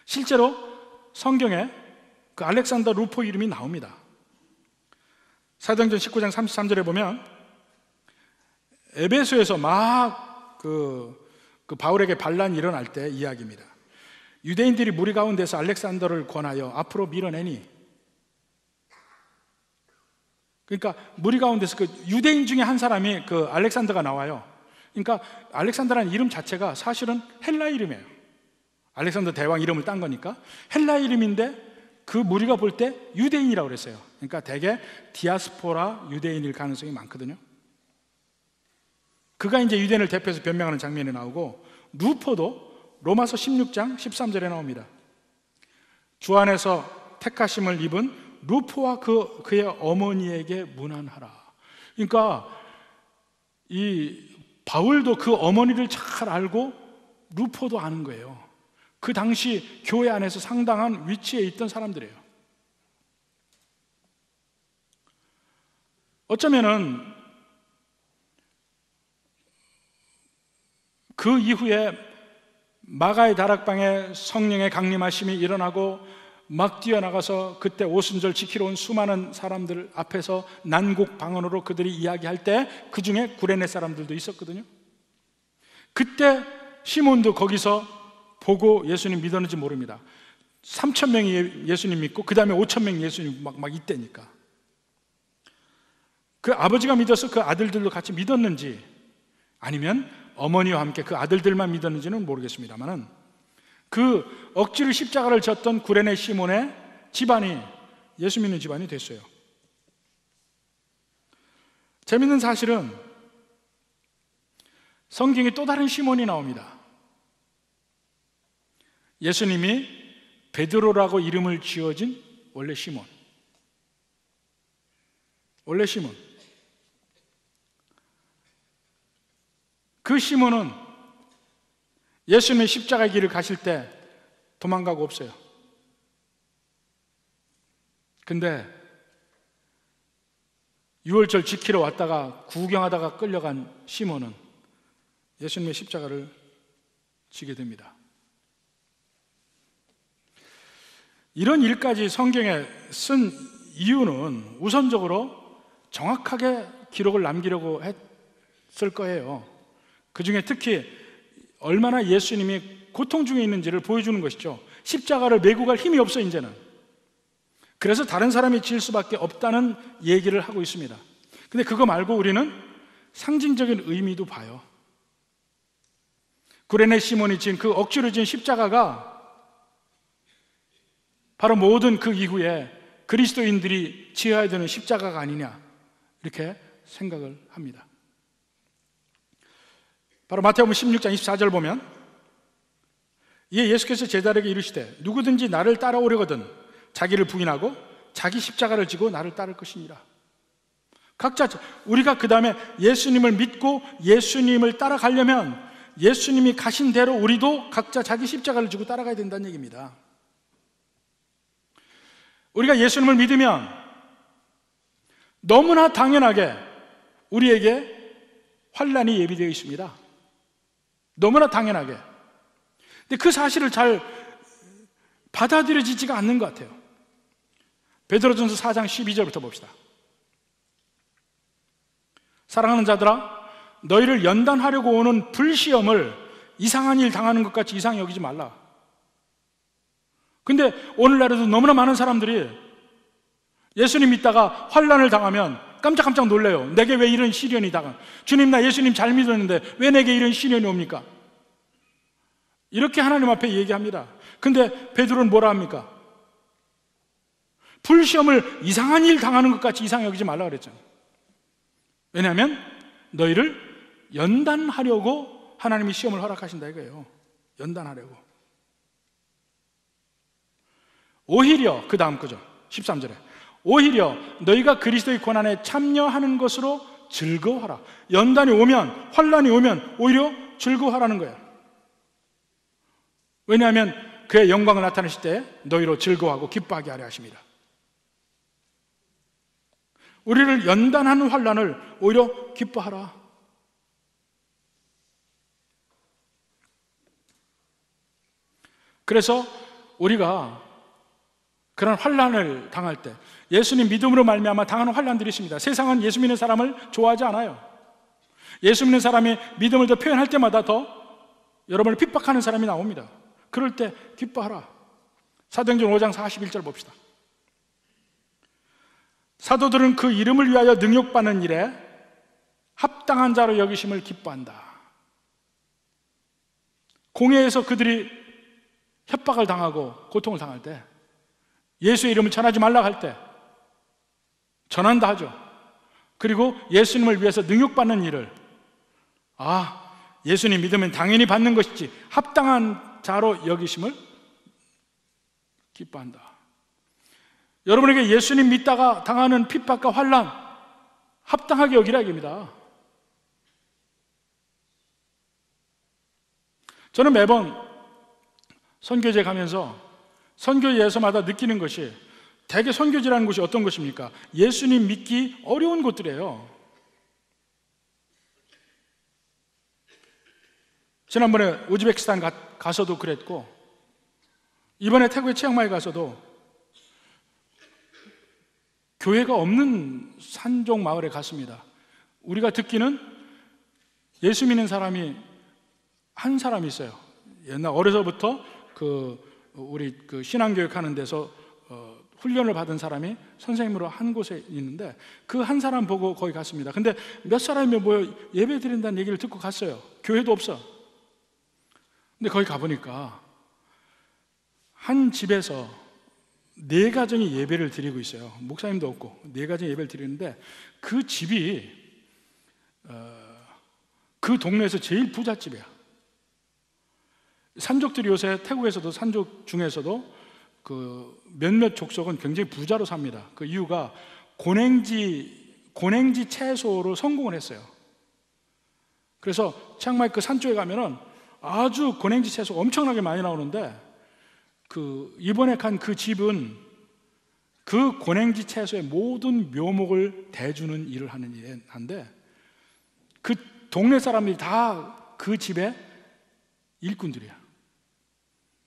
실제로 성경에 그 알렉산더 루포 이름이 나옵니다. 사도행전 19장 33절에 보면 에베소에서 막 그 바울에게 반란이 일어날 때 이야기입니다. 유대인들이 무리 가운데서 알렉산더를 권하여 앞으로 밀어내니, 그러니까 무리 가운데서 그 유대인 중에 한 사람이 그 알렉산더가 나와요. 그러니까 알렉산더라는 이름 자체가 사실은 헬라 이름이에요. 알렉산더 대왕 이름을 딴 거니까 헬라 이름인데 그 무리가 볼 때 유대인이라고 그랬어요. 그러니까 대개 디아스포라 유대인일 가능성이 많거든요. 그가 이제 유대인을 대표해서 변명하는 장면이 나오고, 루포도 로마서 16장 13절에 나옵니다. 주 안에서 택하심을 입은 루포와 그의 어머니에게 문안하라. 그러니까 이 바울도 그 어머니를 잘 알고 루포도 아는 거예요. 그 당시 교회 안에서 상당한 위치에 있던 사람들이에요. 어쩌면은 그 이후에 마가의 다락방에 성령의 강림하심이 일어나고 막 뛰어나가서 그때 오순절 지키러 온 수많은 사람들 앞에서 난국 방언으로 그들이 이야기할 때 그 중에 구레네 사람들도 있었거든요. 그때 시몬도 거기서 보고 예수님 믿었는지 모릅니다. 3,000명이 예수님 믿고 그 다음에 5,000명이 예수님 막 이때니까 그 아버지가 믿어서 그 아들들도 같이 믿었는지 아니면 어머니와 함께 그 아들들만 믿었는지는 모르겠습니다만은 그 억지로 십자가를 졌던 구레네 시몬의 집안이 예수 믿는 집안이 됐어요. 재밌는 사실은 성경에 또 다른 시몬이 나옵니다. 예수님이 베드로라고 이름을 지어진 원래 시몬. 그 시몬은 예수님의 십자가의 길을 가실 때 도망가고 없어요. 근데 유월절 지키러 왔다가 구경하다가 끌려간 시몬은 예수님의 십자가를 지게 됩니다. 이런 일까지 성경에 쓴 이유는 우선적으로 정확하게 기록을 남기려고 했을 거예요. 그 중에 특히 얼마나 예수님이 고통 중에 있는지를 보여주는 것이죠. 십자가를 메고 갈 힘이 없어 이제는. 그래서 다른 사람이 질 수밖에 없다는 얘기를 하고 있습니다. 근데 그거 말고 우리는 상징적인 의미도 봐요. 구레네 시몬이 진 그 억지로 진 십자가가 바로 모든 그 이후에 그리스도인들이 지어야 되는 십자가가 아니냐, 이렇게 생각을 합니다. 바로 마태복음 16장 24절 보면 이에 예수께서 제자들에게 이르시되 누구든지 나를 따라오려거든 자기를 부인하고 자기 십자가를 지고 나를 따를 것이니라. 각자 우리가 그 다음에 예수님을 믿고 예수님을 따라가려면 예수님이 가신 대로 우리도 각자 자기 십자가를 지고 따라가야 된다는 얘기입니다. 우리가 예수님을 믿으면 너무나 당연하게 우리에게 환난이 예비되어 있습니다. 너무나 당연하게. 근데 그 사실을 잘 받아들여지지가 않는 것 같아요. 베드로전서 4장 12절부터 봅시다. 사랑하는 자들아, 너희를 연단하려고 오는 불시험을 이상한 일 당하는 것 같이 이상히 여기지 말라. 근데 오늘날에도 너무나 많은 사람들이 예수님 믿다가 환난을 당하면 깜짝깜짝 놀래요. 내게 왜 이런 시련이 당하? 주님, 나 예수님 잘 믿었는데 왜 내게 이런 시련이 옵니까? 이렇게 하나님 앞에 얘기합니다. 근데 베드로는 뭐라 합니까? 불시험을 이상한 일 당하는 것 같이 이상하게 여기지 말라 그랬잖아요. 왜냐하면 너희를 연단하려고 하나님이 시험을 허락하신다 이거예요. 연단하려고. 오히려 그 다음 거죠. 13절에 오히려 너희가 그리스도의 고난에 참여하는 것으로 즐거워하라. 연단이 오면, 환난이 오면 오히려 즐거워하라는 거예요. 왜냐하면 그의 영광을 나타내실 때 너희로 즐거워하고 기뻐하게 하려 하십니다. 우리를 연단하는 환난을 오히려 기뻐하라. 그래서 우리가 그런 환난을 당할 때 예수님 믿음으로 말미암아 당하는 환난들이 있습니다. 세상은 예수 믿는 사람을 좋아하지 않아요. 예수 믿는 사람이 믿음을 더 표현할 때마다 더 여러분을 핍박하는 사람이 나옵니다. 그럴 때 기뻐하라. 사도행전 5장 41절 봅시다. 사도들은 그 이름을 위하여 능욕받는 일에 합당한 자로 여기심을 기뻐한다. 공회에서 그들이 협박을 당하고 고통을 당할 때, 예수의 이름을 전하지 말라고 할 때 전한다 하죠. 그리고 예수님을 위해서 능욕받는 일을, 예수님 믿으면 당연히 받는 것이지 합당한 자로 여기심을 기뻐한다. 여러분에게 예수님 믿다가 당하는 핍박과 환난 합당하게 여기라 얘기입니다. 저는 매번 선교제 가면서 선교지에서마다 느끼는 것이, 대개 선교지라는 곳이 어떤 곳입니까? 예수님 믿기 어려운 곳들이에요. 지난번에 우즈베키스탄 가서도 그랬고, 이번에 태국의 치앙마이 가서도 교회가 없는 산종 마을에 갔습니다. 우리가 듣기는 예수 믿는 사람이 한 사람이 있어요. 옛날 어려서부터 우리 신앙교육 하는 데서 훈련을 받은 사람이 선생님으로 한 곳에 있는데, 그 한 사람 보고 거기 갔습니다. 근데 몇 사람이 모여 예배 드린다는 얘기를 듣고 갔어요. 교회도 없어. 근데 거기 가보니까 한 집에서 4가정이 예배를 드리고 있어요. 목사님도 없고 4가정이 예배를 드리는데, 그 집이 그 동네에서 제일 부잣집이야. 산족들이 요새 태국에서도, 산족 중에서도 그 몇몇 족속은 굉장히 부자로 삽니다. 그 이유가 고냉지 채소로 성공을 했어요. 그래서 치앙마이 그 산 쪽에 가면은 아주 고냉지 채소가 엄청나게 많이 나오는데, 이번에 간 그 집은 그 고냉지 채소의 모든 묘목을 대주는 일을 하는 한데, 그 동네 사람들이 다 그 집의 일꾼들이야.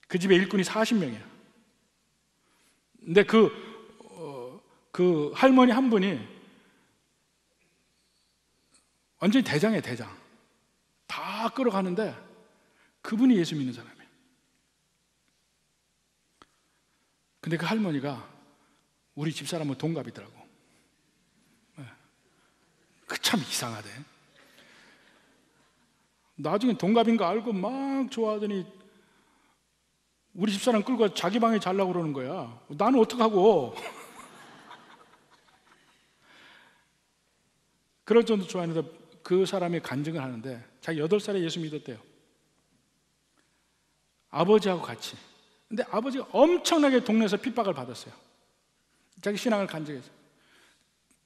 그 집의 일꾼이 40명이야. 근데 그 할머니 한 분이 완전히 대장이에요, 대장. 다 끌어가는데 그분이 예수 믿는 사람이에요. 근데 그 할머니가 우리 집사람은 동갑이더라고. 그 참 이상하대. 나중에 동갑인 거 알고 막 좋아하더니 우리 집사람 끌고 자기 방에 자려고 그러는 거야. 나는 어떡하고. 그럴 정도 좋아하는데 그 사람이 간증을 하는데, 자기 8살에 예수 믿었대요. 아버지하고 같이. 근데 아버지가 엄청나게 동네에서 핍박을 받았어요. 자기 신앙을 간증해서.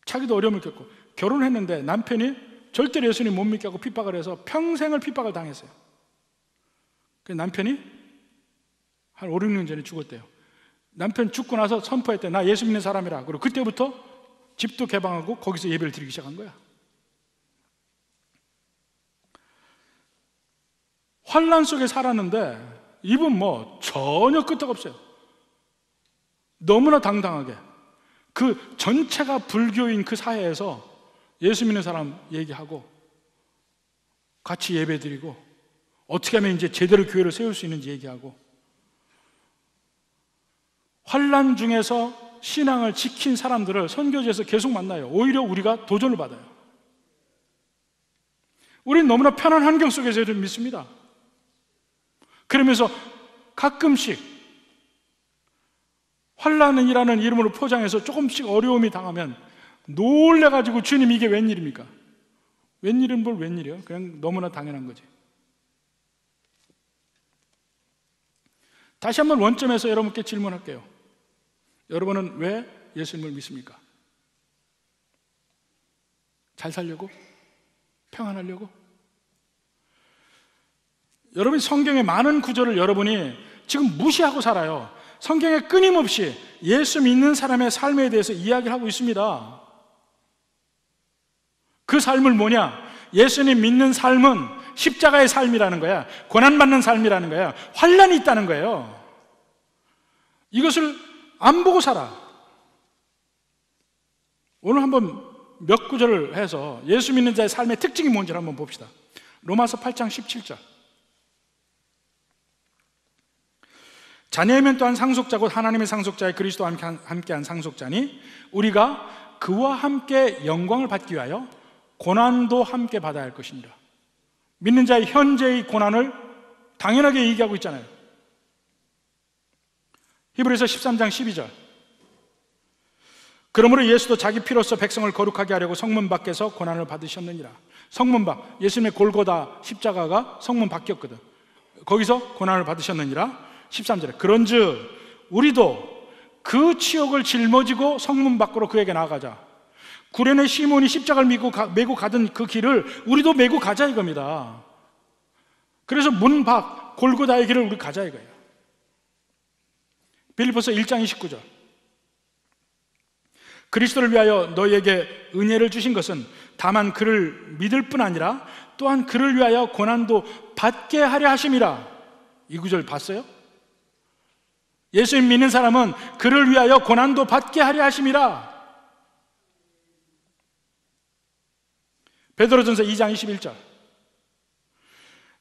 자기도 어려움을 겪고, 결혼했는데 남편이 절대로 예수님 못 믿게 하고 핍박을 해서 평생을 핍박을 당했어요. 그래서 남편이 한 5, 6년 전에 죽었대요. 남편 죽고 나서 선포했대. 나 예수 믿는 사람이라. 그리고 그때부터 집도 개방하고 거기서 예배를 드리기 시작한 거야. 환난 속에 살았는데 이분 전혀 끄떡없어요. 너무나 당당하게 그 전체가 불교인 그 사회에서 예수 믿는 사람 얘기하고 같이 예배 드리고 어떻게 하면 이제 제대로 교회를 세울 수 있는지 얘기하고, 환난 중에서 신앙을 지킨 사람들을 선교지에서 계속 만나요. 오히려 우리가 도전을 받아요. 우리는 너무나 편한 환경 속에서 이를 믿습니다. 그러면서 가끔씩 환난이라는 이름으로 포장해서 조금씩 어려움이 당하면 놀래가지고 주님 이게 웬일입니까? 웬일은 뭘 웬일이에요? 그냥 너무나 당연한 거지. 다시 한번 원점에서 여러분께 질문할게요. 여러분은 왜 예수님을 믿습니까? 잘 살려고? 평안하려고? 여러분이 성경의 많은 구절을 여러분이 지금 무시하고 살아요. 성경에 끊임없이 예수 믿는 사람의 삶에 대해서 이야기를 하고 있습니다. 그 삶을 뭐냐? 예수님 믿는 삶은 십자가의 삶이라는 거야. 고난받는 삶이라는 거야. 환난이 있다는 거예요. 이것을 안 보고 살아. 오늘 한번 몇 구절을 해서 예수 믿는 자의 삶의 특징이 뭔지를 한번 봅시다. 로마서 8장 17절. 자녀이면 또한 상속자고 하나님의 상속자의 그리스도와 함께한 상속자니 우리가 그와 함께 영광을 받기 위하여 고난도 함께 받아야 할 것이니라. 믿는 자의 현재의 고난을 당연하게 얘기하고 있잖아요. 히브리서 13장 12절. 그러므로 예수도 자기 피로써 백성을 거룩하게 하려고 성문 밖에서 고난을 받으셨느니라. 성문 밖, 예수님의 골고다 십자가가 성문 밖이었거든. 거기서 고난을 받으셨느니라. 13절에 그런즉 우리도 그 치욕을 짊어지고 성문 밖으로 그에게 나아가자. 구레네 시몬이 십자가를 메고 가던 그 길을 우리도 메고 가자 이겁니다. 그래서 문 밖 골고다의 길을 우리 가자 이거예요. 빌립보서 1장 29절. 그리스도를 위하여 너희에게 은혜를 주신 것은 다만 그를 믿을 뿐 아니라 또한 그를 위하여 고난도 받게 하려 하심이라. 이 구절 봤어요? 예수님 믿는 사람은 그를 위하여 고난도 받게 하려 하심이라. 베드로전서 2장 21절.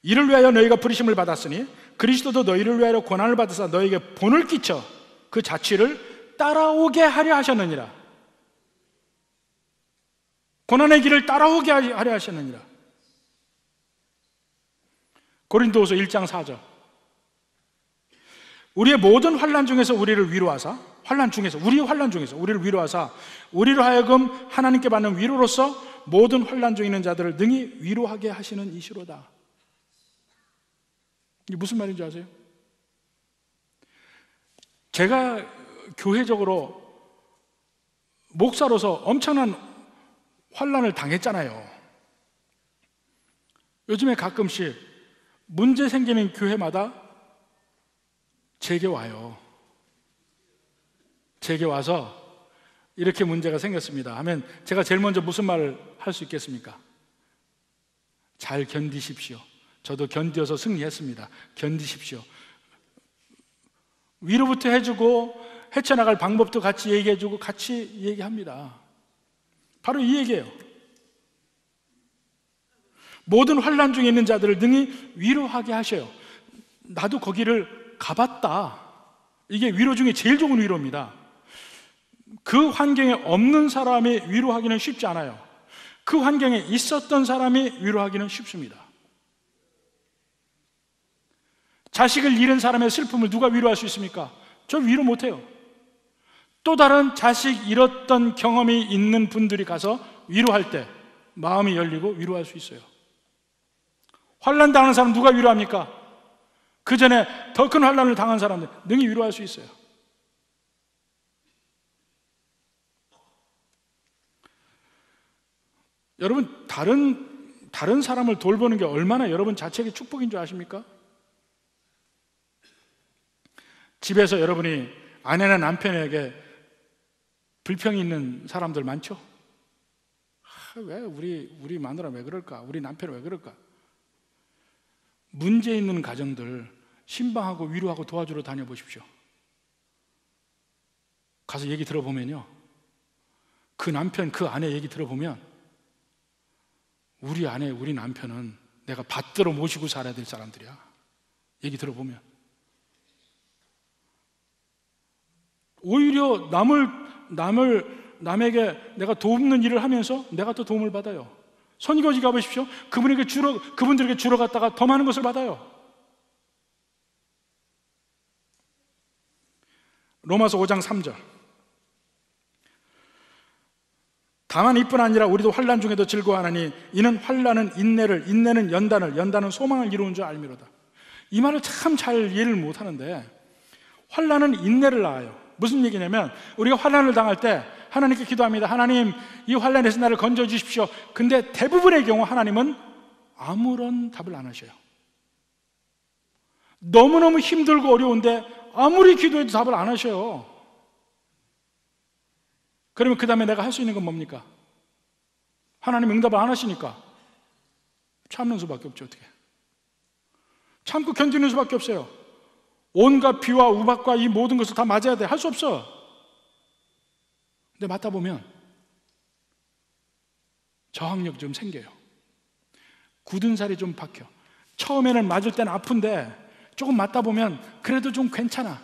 이를 위하여 너희가 부르심을 받았으니 그리스도도 너희를 위하여 고난을 받으사 너희에게 본을 끼쳐 그 자취를 따라오게 하려 하셨느니라. 고난의 길을 따라오게 하려 하셨느니라. 고린도후서 1장 4절. 우리의 모든 환난 중에서 우리를 위로하사, 우리의 환난 중에서 우리를 위로하사 우리로 하여금 하나님께 받는 위로로서 모든 환난 중에 있는 자들을 능히 위로하게 하시는 이시로다. 이게 무슨 말인지 아세요? 제가 교회적으로 목사로서 엄청난 환난을 당했잖아요. 요즘에 가끔씩 문제 생기는 교회마다 제게 와요. 제게 와서 이렇게 문제가 생겼습니다 하면 제가 제일 먼저 무슨 말을 할 수 있겠습니까? 잘 견디십시오. 저도 견디어서 승리했습니다. 견디십시오. 위로부터 해주고 헤쳐나갈 방법도 같이 얘기해주고 같이 얘기합니다. 바로 이 얘기예요. 모든 환난 중에 있는 자들을 능히 위로하게 하셔요. 나도 거기를 가봤다. 이게 위로 중에 제일 좋은 위로입니다. 그 환경에 없는 사람이 위로하기는 쉽지 않아요. 그 환경에 있었던 사람이 위로하기는 쉽습니다. 자식을 잃은 사람의 슬픔을 누가 위로할 수 있습니까? 저 위로 못해요. 또 다른 자식 잃었던 경험이 있는 분들이 가서 위로할 때 마음이 열리고 위로할 수 있어요. 환난 당하는 사람 누가 위로합니까? 그 전에 더 큰 환난을 당한 사람들 능히 위로할 수 있어요. 여러분, 다른 사람을 돌보는 게 얼마나 여러분 자체의 축복인 줄 아십니까? 집에서 여러분이 아내나 남편에게 불평이 있는 사람들 많죠? 왜 우리 마누라 왜 그럴까? 우리 남편 왜 그럴까? 문제 있는 가정들 신방하고 위로하고 도와주러 다녀보십시오. 가서 얘기 들어보면요, 그 남편, 그 아내 얘기 들어보면 우리 아내, 우리 남편은 내가 받들어 모시고 살아야 될 사람들이야. 얘기 들어보면 오히려 남에게 내가 돕는 일을 하면서 내가 더 도움을 받아요. 선교지 가보십시오. 그분들에게 주러 갔다가 더 많은 것을 받아요. 로마서 5장 3절. 다만 이뿐 아니라 우리도 환난 중에도 즐거워하나니 이는 환난은 인내를, 인내는 연단을, 연단은 소망을 이루는 줄 알미로다. 이 말을 참 잘 이해를 못하는데, 환난은 인내를 낳아요. 무슨 얘기냐면 우리가 환난을 당할 때 하나님께 기도합니다. 하나님, 이 환난에서 나를 건져 주십시오. 근데 대부분의 경우 하나님은 아무런 답을 안 하셔요. 너무너무 힘들고 어려운데 아무리 기도해도 답을 안 하셔요. 그러면 그 다음에 내가 할 수 있는 건 뭡니까? 하나님 응답을 안 하시니까 참는 수밖에 없죠. 어떻게 참고 견디는 수밖에 없어요. 온갖 비와 우박과 이 모든 것을 다 맞아야 돼. 할 수 없어. 근데 맞다 보면 저항력 좀 생겨요. 굳은 살이 좀 박혀. 처음에는 맞을 때는 아픈데 조금 맞다 보면 그래도 좀 괜찮아.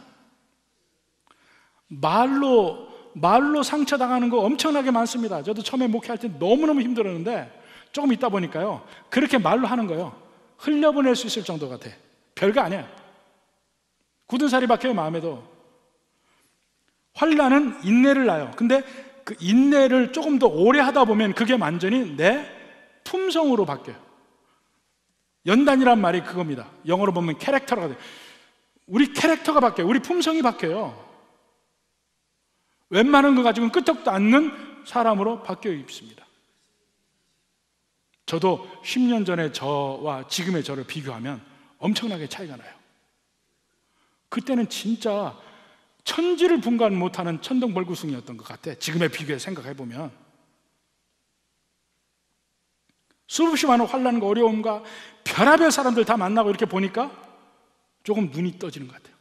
말로 상처당하는 거 엄청나게 많습니다. 저도 처음에 목회할 때 너무너무 힘들었는데 조금 있다 보니까요, 그렇게 말로 하는 거예요. 흘려보낼 수 있을 정도 같아. 별거 아니야. 굳은 살이 박혀요. 마음에도. 환난은 인내를 낳아요. 근데 그 인내를 조금 더 오래 하다 보면 그게 완전히 내 품성으로 바뀌어요. 연단이란 말이 그겁니다. 영어로 보면 캐릭터가 돼요. 우리 캐릭터가 바뀌어요. 우리 품성이 바뀌어요. 웬만한 거 가지고는 끄떡도 않는 사람으로 바뀌어 있습니다. 저도 10년 전에 저와 지금의 저를 비교하면 엄청나게 차이가 나요. 그때는 진짜 천지를 분간 못하는 천둥벌구숭이었던 것 같아. 지금의 비교에 생각해보면 수없이 많은 환난과 어려움과 별의별 사람들 다 만나고 이렇게 보니까 조금 눈이 떠지는 것 같아요.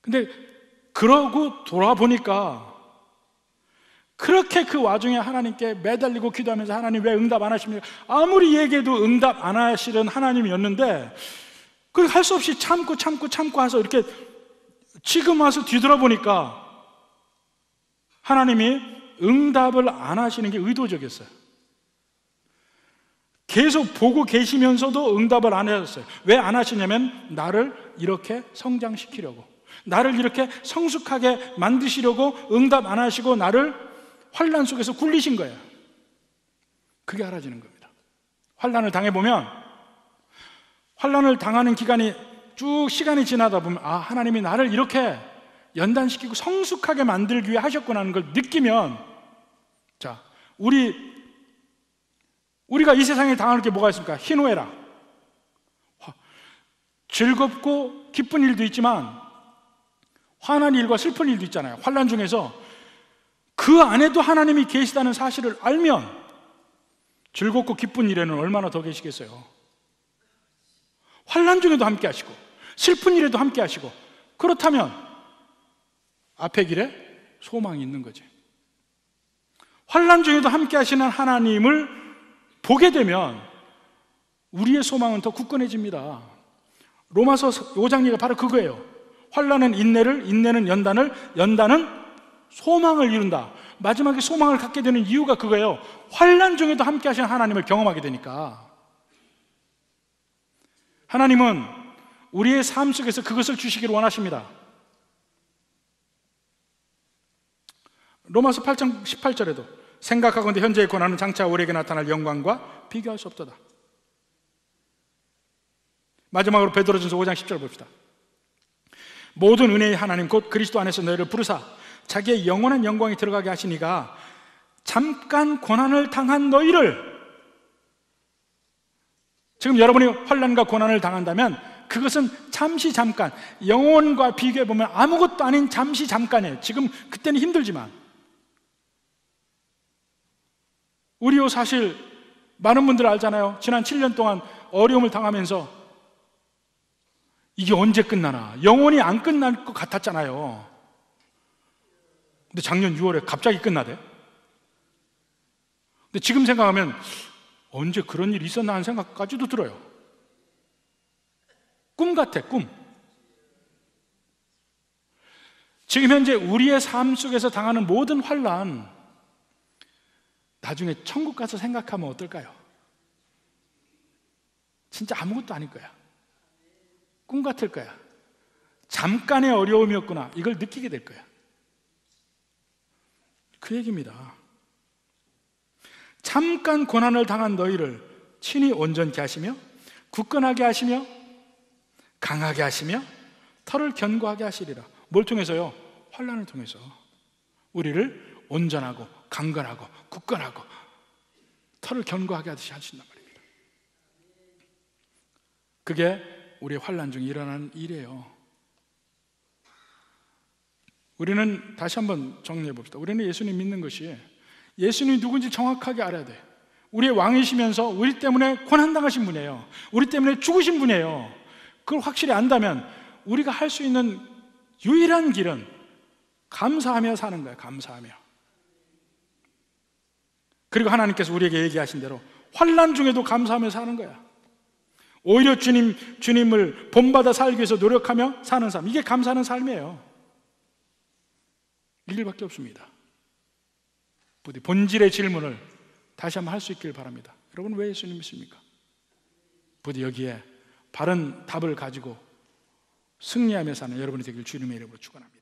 근데 그러고 돌아보니까 그렇게 그 와중에 하나님께 매달리고 기도하면서 하나님 왜 응답 안 하십니까? 아무리 얘기해도 응답 안 하시는 하나님이었는데 그걸 할 수 없이 참고 해서 이렇게 지금 와서 뒤돌아보니까 하나님이 응답을 안 하시는 게 의도적이었어요. 계속 보고 계시면서도 응답을 안 하셨어요. 왜 안 하시냐면 나를 이렇게 성장시키려고, 나를 이렇게 성숙하게 만드시려고 응답 안 하시고 나를 환난 속에서 굴리신 거예요. 그게 알아지는 겁니다. 환난을 당해보면, 환난을 당하는 기간이 쭉 시간이 지나다 보면 하나님이 나를 이렇게 연단시키고 성숙하게 만들기 위해 하셨구나 하는 걸 느끼면, 자, 우리가 이 세상에 당하는 게 뭐가 있습니까? 희노애락, 즐겁고 기쁜 일도 있지만 화난 일과 슬픈 일도 있잖아요. 환난 중에서 그 안에도 하나님이 계시다는 사실을 알면 즐겁고 기쁜 일에는 얼마나 더 계시겠어요. 환난 중에도 함께 하시고 슬픈 일에도 함께 하시고, 그렇다면 앞의 길에 소망이 있는 거지. 환난 중에도 함께 하시는 하나님을 보게 되면 우리의 소망은 더 굳건해집니다. 로마서 5장 얘기가 바로 그거예요. 환난은 인내를, 인내는 연단을, 연단은 소망을 이룬다. 마지막에 소망을 갖게 되는 이유가 그거예요. 환난 중에도 함께 하시는 하나님을 경험하게 되니까. 하나님은 우리의 삶 속에서 그것을 주시기를 원하십니다. 로마서 8장 18절에도 생각하건대 현재의 고난은 장차 우리에게 나타날 영광과 비교할 수 없도다. 마지막으로 베드로전서 5장 10절 봅시다. 모든 은혜의 하나님 곧 그리스도 안에서 너희를 부르사 자기의 영원한 영광에 들어가게 하시니가 잠깐 고난을 당한 너희를, 지금 여러분이 환난과 고난을 당한다면 그것은 잠시 잠깐, 영혼과 비교해보면 아무것도 아닌 잠시 잠깐이에요. 지금 그때는 힘들지만 우리요, 사실 많은 분들 알잖아요. 지난 7년 동안 어려움을 당하면서 이게 언제 끝나나, 영원히 안 끝날 것 같았잖아요. 근데 작년 6월에 갑자기 끝나대. 근데 지금 생각하면 언제 그런 일이 있었나 하는 생각까지도 들어요. 꿈 같아, 꿈. 지금 현재 우리의 삶 속에서 당하는 모든 환난, 나중에 천국 가서 생각하면 어떨까요? 진짜 아무것도 아닐 거야. 꿈 같을 거야. 잠깐의 어려움이었구나, 이걸 느끼게 될 거야. 그 얘기입니다. 잠깐 고난을 당한 너희를 친히 온전케 하시며 굳건하게 하시며 강하게 하시며 털을 견고하게 하시리라. 뭘 통해서요? 환난을 통해서 우리를 온전하고 강건하고 굳건하고 털을 견고하게 하듯이 하신단 말입니다. 그게 우리의 환난 중에 일어나는 일이에요. 우리는 다시 한번 정리해 봅시다. 우리는 예수님 믿는 것이 예수님이 누군지 정확하게 알아야 돼. 우리의 왕이시면서 우리 때문에 고난당하신 분이에요. 우리 때문에 죽으신 분이에요. 그걸 확실히 안다면 우리가 할 수 있는 유일한 길은 감사하며 사는 거예요. 감사하며. 그리고 하나님께서 우리에게 얘기하신 대로 환난 중에도 감사하며 사는 거야. 오히려 주님을 본받아 살기 위해서 노력하며 사는 삶, 이게 감사하는 삶이에요. 이 길밖에 없습니다. 부디 본질의 질문을 다시 한번 할 수 있길 바랍니다. 여러분, 왜 예수님 믿습니까? 부디 여기에 바른 답을 가지고 승리하며 사는 여러분이 되길 주님의 이름으로 축원합니다.